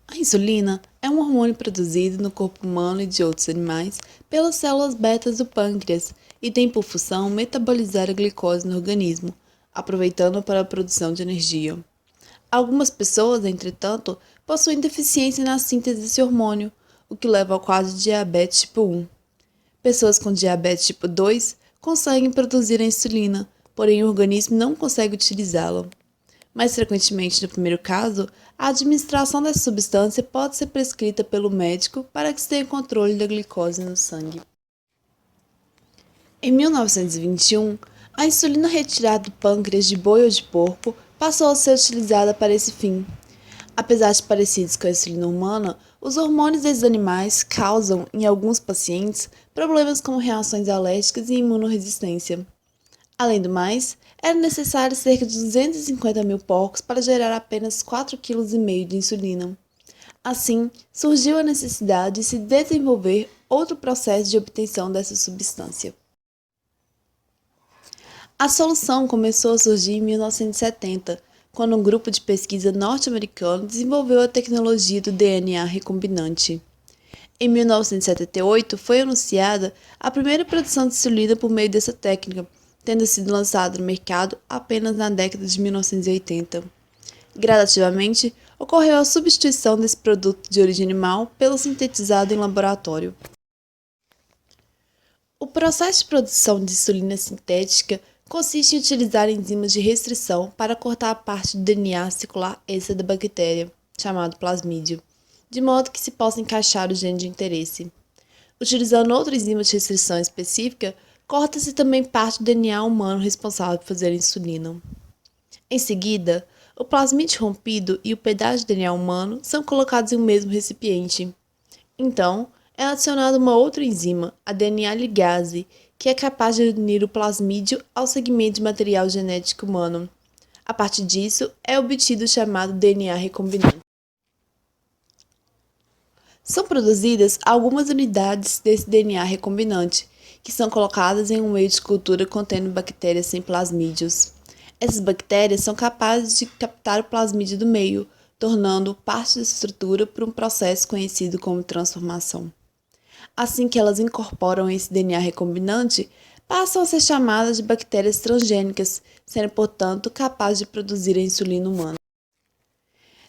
A insulina é um hormônio produzido no corpo humano e de outros animais pelas células betas do pâncreas e tem por função metabolizar a glicose no organismo, aproveitando para a produção de energia. Algumas pessoas, entretanto, possuem deficiência na síntese desse hormônio, o que leva ao quadro de diabetes tipo 1. Pessoas com diabetes tipo 2 conseguem produzir a insulina, porém o organismo não consegue utilizá-la. Mais frequentemente, no primeiro caso, a administração dessa substância pode ser prescrita pelo médico para que se tenha controle da glicose no sangue. Em 1921, a insulina retirada do pâncreas de boi ou de porco passou a ser utilizada para esse fim. Apesar de parecidos com a insulina humana, os hormônios desses animais causam, em alguns pacientes, problemas como reações alérgicas e imunorresistência. Além do mais, era necessário cerca de 250 mil porcos para gerar apenas 4,5 kg de insulina. Assim, surgiu a necessidade de se desenvolver outro processo de obtenção dessa substância. A solução começou a surgir em 1970, quando um grupo de pesquisa norte-americano desenvolveu a tecnologia do DNA recombinante. Em 1978, foi anunciada a primeira produção de insulina por meio dessa técnica, tendo sido lançada no mercado apenas na década de 1980. Gradativamente, ocorreu a substituição desse produto de origem animal pelo sintetizado em laboratório. O processo de produção de insulina sintética consiste em utilizar enzimas de restrição para cortar a parte do DNA circular extra da bactéria, chamado plasmídio, de modo que se possa encaixar o gene de interesse. Utilizando outra enzima de restrição específica, corta-se também parte do DNA humano responsável por fazer a insulina. Em seguida, o plasmídio rompido e o pedaço de DNA humano são colocados em um mesmo recipiente. Então, é adicionada uma outra enzima, a DNA ligase, que é capaz de unir o plasmídio ao segmento de material genético humano. A partir disso, é obtido o chamado DNA recombinante. São produzidas algumas unidades desse DNA recombinante, que são colocadas em um meio de cultura contendo bactérias sem plasmídios. Essas bactérias são capazes de captar o plasmídio do meio, tornando-o parte da estrutura por um processo conhecido como transformação. Assim que elas incorporam esse DNA recombinante, passam a ser chamadas de bactérias transgênicas, sendo, portanto, capazes de produzir a insulina humana.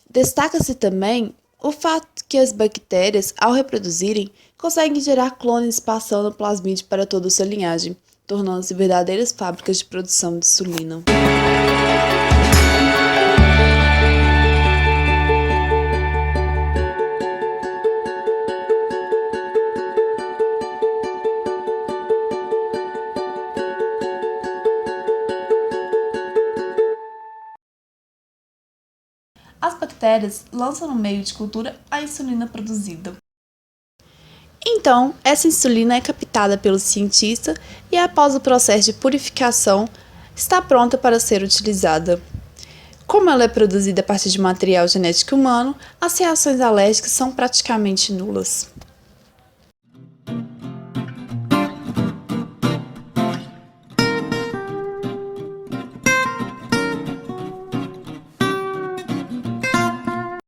Destaca-se também o fato que as bactérias, ao reproduzirem, conseguem gerar clones passando o plasmídio para toda a sua linhagem, tornando-se verdadeiras fábricas de produção de insulina. As bactérias lançam no meio de cultura a insulina produzida. Então, essa insulina é captada pelo cientista e, após o processo de purificação, está pronta para ser utilizada. Como ela é produzida a partir de material genético humano, as reações alérgicas são praticamente nulas.